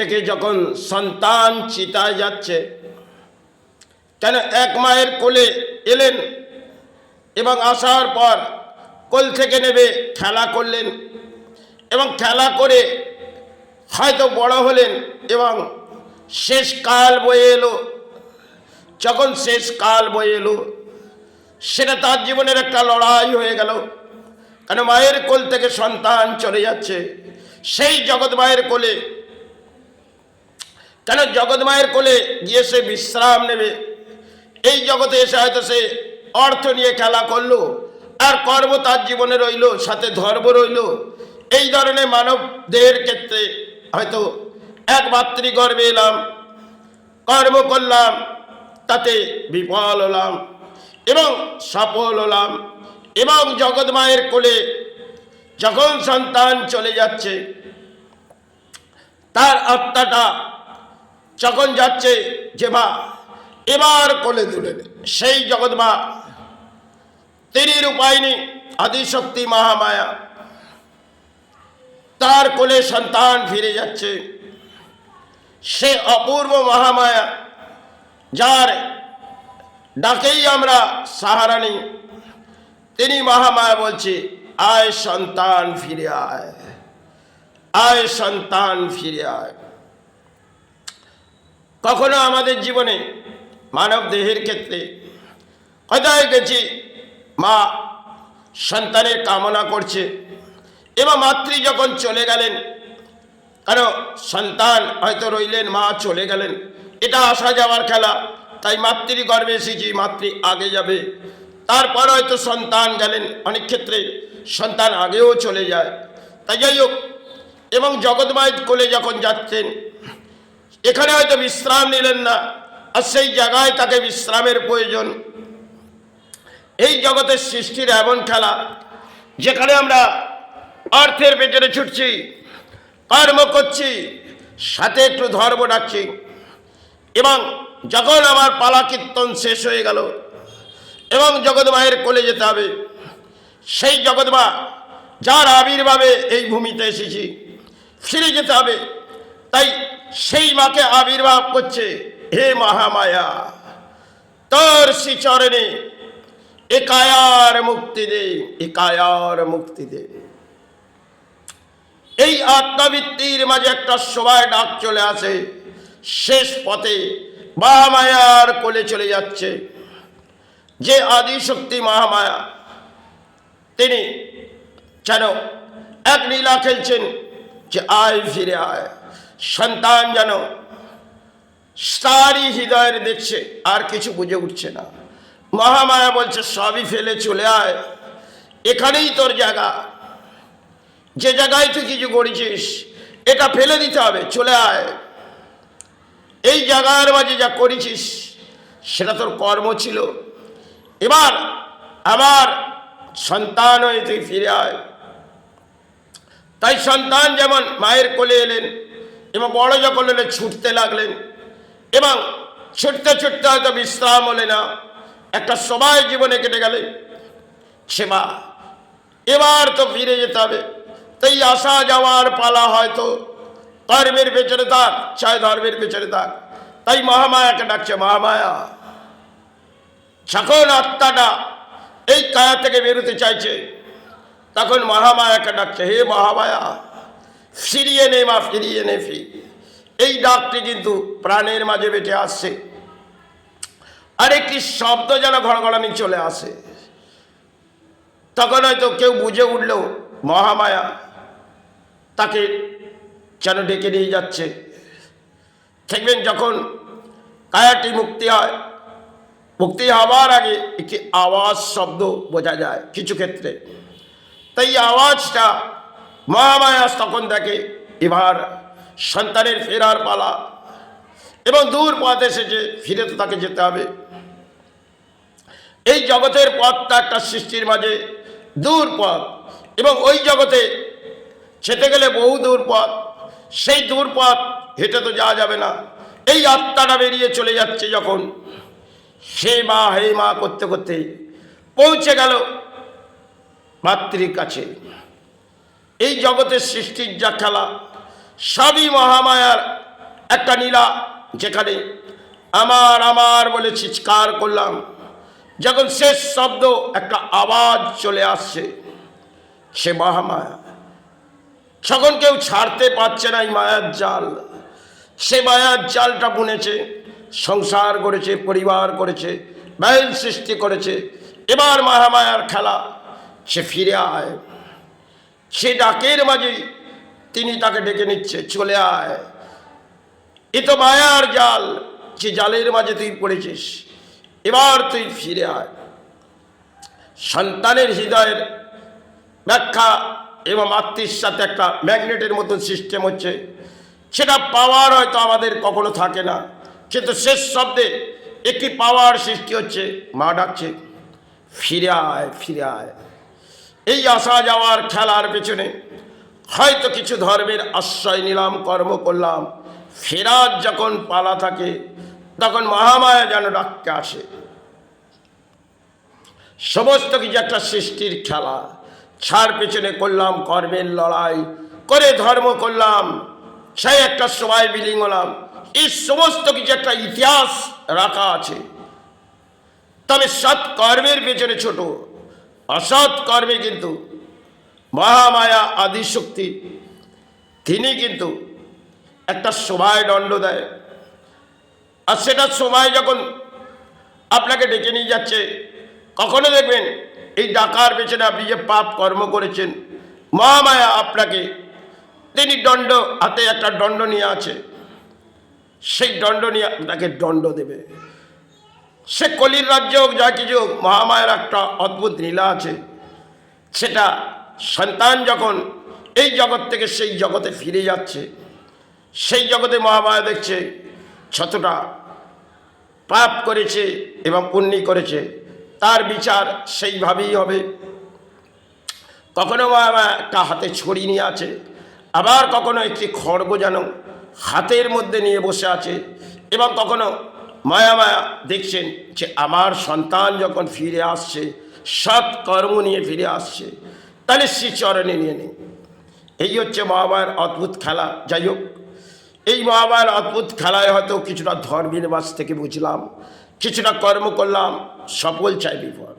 থেকে যখন সন্তান চিতায় যাচ্ছে, কেন এক মায়ের কোলে এলেন এবং আসার পর কোল থেকে নেবে খেলা করলেন এবং খেলা করে হয়তো বড় হলেন এবং শেষ কাল বয়ে এলো। যখন শেষ কাল বয়ে এলো, সেটা তার জীবনের একটা লড়াই হয়ে গেল। কেন মায়ের কোল থেকে সন্তান চলে যাচ্ছে, সেই জগৎ মায়ের কোলে, কেন জগৎ মায়ের কোলে গিয়ে সে বিশ্রাম নেবে। এই জগতে এসে হয়তো সে অর্থ নিয়ে খেলা করলো, আর কর্ম তার জীবনে রইল, সাথে ধর্ম রইল। এই ধরনের মানব দেহের ক্ষেত্রে হয়তো এক মাতৃগর্ভে এলাম, কর্ম করলাম, তাতে বিফল হলাম এবং সফল হলাম, এবং জগৎ মায়ের কোলে যখন সন্তান চলে যাচ্ছে, তার আত্মাটা যখন যাচ্ছে যে মা এবার কোলে তুলে, সেই জগৎ মা তিনি রূপায়িনী আদিশক্তি মহামায়া, তার কোলে সন্তান ফিরে যাচ্ছে। সে অপূর্ব মহামায়া, যার ডাকেই আমরা সাহারা নিই, তিনি মহামায়া বলছে, আয় সন্তান ফিরে আয়, আয় সন্তান ফিরে আয়। কখনো আমাদের জীবনে মানব দেহের ক্ষেত্রে কোথায় গেছি, মা সন্তানের কামনা করছে এবং মাতৃ যখন চলে গেলেন, কারণ সন্তান হয়তো রইলেন, মা চলে গেলেন, এটা আসা যাওয়ার খেলা। তাই মাতৃ গর্ভে এসেছি, মাতৃ আগে যাবে, তারপর হয়তো সন্তান গেলেন। অনেক ক্ষেত্রে সন্তান আগেও চলে যায়। তাই যাই হোক, এবং জগৎমায়ের কোলে যখন যাচ্ছেন, এখানে হয়তো বিশ্রাম নিলেন না, আর সেই জায়গায় তাকে বিশ্রামের প্রয়োজন। এই জগতের সৃষ্টির এমন খেলা, যেখানে আমরা অর্থের পেছনে ছুটছি, কর্ম করছি, সাথে একটু ধর্ম ডাকছি, এবং যখন আমার পালা কীর্তন শেষ হয়ে গেল এবং জগৎ মায়ের কোলে যেতে হবে, সেই জগৎ মা যার আবির্ভাবে এই ভূমিতে এসেছি, ফিরে যেতে হবে। তাই সেই মাকে আবির্ভাব করছে, হে মহামায়া, তোর শ্রীচরণে এ কায়ার মুক্তি দে, এ কায়ার মুক্তি দে। এই আত্মবৃত্তির মাঝে একটা সময় ডাক চলে আসে, শেষ পথে মহামায়ার কোলে চলে যাচ্ছে যে আদিশক্তি মহামায়া। তিনি যেন এক লীলা খেলছেন যে আয় ফিরে আয়। সন্তান যেন তারই হৃদয়ের দেখছে, আর কিছু বুঝে উঠছে না। মহামায়া বলছে, সবই ফেলে চলে আয়, এখানেই তোর জায়গা। যে জায়গায় তুই কিছু করেছিস, এটা ফেলে দিতে হবে, চলে আয়। এই জায়গার মাঝে যা করেছিস, সেটা তোর কর্ম ছিল। এবার আমার সন্তান হয়ে তুই ফিরে আয়। তাই সন্তান যেমন মায়ের কোলে এলেন এবং বড় যখন এলে ছুটতে লাগলেন, এবং ছুটতে ছুটতে হয়তো বিশ্রাম হলে না, একটা সময় জীবনে কেটে গেলে, সে মা এবার তো ফিরে যেতে হবে। তাই আসা যাওয়ার পালা, হয়তো কর্মের পেছনে থাক, চাই ধর্মের পেছনে থাক। তাই মহামায়াকে ডাকছে, মহামায়া। যখন আত্মাটা এই কায়া থেকে বেরোতে চাইছে, তখন মহামায়াকে ডাকছে, হে মহামায়া, ফিরিয়ে নে মা, ফিরিয়ে নে। এই ডাকটি কিন্তু প্রাণের মাঝে বেঁচে আসছে। আর একটি শব্দ যেন ঘড়ঘড়ানি চলে আসে। তখন হয়তো কেউ বুঝে উঠলেও মহামায়া তাকে যেন ডেকে নিয়ে যাচ্ছে। দেখবেন যখন কায়াটি মুক্তি হয়, মুক্তি হওয়ার আগে একটি আওয়াজ শব্দ বোঝা যায় কিছু ক্ষেত্রে। তাই আওয়াজটা মহামায়া তখন দেখে এবার সন্তানের ফেরার পালা, এবং দূর পথ এসেছে, ফিরে তো তাকে যেতে হবে। এই জগতের পথটা একটা সৃষ্টির মাঝে দূর পথ, এবং ওই জগতে যেতে গেলে বহু দূর পথ। সেই দূর পথ হেঁটে তো যাওয়া যাবে না। এই আত্মাটা বেরিয়ে চলে যাচ্ছে যখন, হে মা করতে করতে পৌঁছে গেল মাতৃর কাছে। এই জগতের সৃষ্টির যা খেলা, সবই মহামায়ার একটা নীলা, যেখানে আমার আমার বলে চিৎকার করলাম, যখন শেষ শব্দ একটা আওয়াজ চলে আসছে, সে মহামায়া। যখন কেউ ছাড়তে পারছে না এই মায়ার জাল, সে মায়ার জালটা বুনেছে, সংসার করেছে, পরিবার করেছে, ব্যয় সৃষ্টি করেছে। এবার মহামায়ার খেলা, সে ফিরে আয়। সে ডাকের মাঝে তিনি তাকে ডেকে নিচ্ছে, চলে আয়, এ তো মায়ার জাল, যে জালের মাঝে তুই পড়েছিস, এবার তুই ফিরে আয়। সন্তানের হৃদয়ের ব্যাখ্যা এবং মাতৃর সাথে একটা ম্যাগনেটের মতো সিস্টেম হচ্ছে, সেটা পাওয়ার হয়তো আমাদের কখনো থাকে না, কিন্তু শেষ শব্দে একটি পাওয়ার সৃষ্টি হচ্ছে। মা ডাকছে, ফিরে আয়, ফিরে আয়। এই আসা যাওয়ার খেলার পেছনে হয়তো কিছু ধর্মের আশ্রয় নিলাম, কর্ম করলাম, ফেরার যখন পালা থাকে তখন মহামায়া যেন ডাকতে আসে। সমস্ত কিছু একটা সৃষ্টির খেলা। ছাড় পেছনে করলাম কর্মের লড়াই করে, ধর্ম করলাম, সেই একটা সময় বিলীন হলাম। এই সমস্ত কিছু একটা ইতিহাস রাখা আছে। তবে সৎ কর্মের পেছনে ছোট, অসৎ কর্মে কিন্তু মহামায়া আদিশক্তি তিনি কিন্তু একটা সময় দণ্ড দেয়। আর সেটা সময় যখন আপনাকে ডেকে নিয়ে যাচ্ছে, কখনো দেখবেন এই ডাকার পেছনে আপনি যে পাপ কর্ম করেছেন, মহামায়া আপনাকে তিনি দণ্ড, হাতে একটা দণ্ড নিয়ে আছে, সেই দণ্ড নিয়ে আপনাকে দণ্ড দেবে। সে কলির রাজ্য হোক, যা কিছু হোক, মহামায়ার একটা অদ্ভুত লীলা আছে। সেটা সন্তান যখন এই জগৎ থেকে সেই জগতে ফিরে যাচ্ছে, সেই জগতে মহামায়া দেখছে যতটা পাপ করেছে এবং পুণ্য করেছে, তার বিচার সেইভাবেই হবে। কখনো মহামায়া একটা হাতে ছড়ি নিয়ে আছে, আবার কখনো একটি খড়গ যেন হাতের মধ্যে নিয়ে বসে আছে, এবং কখনো মায়া দেখছেন যে আমার সন্তান যখন ফিরে আসছে, সৎ কর্ম নিয়ে ফিরে আসছে, তাহলে শ্রীচরণে নিয়ে নেই। এই হচ্ছে মহামায়ার অদ্ভুত খেলা। যাই হোক, এই মহামায়ার অদ্ভুত খেলায় হয়তো কিছুটা ধর্মের বাস থেকে বুঝলাম, কিছুটা কর্ম করলাম, সফল চাই বিফল।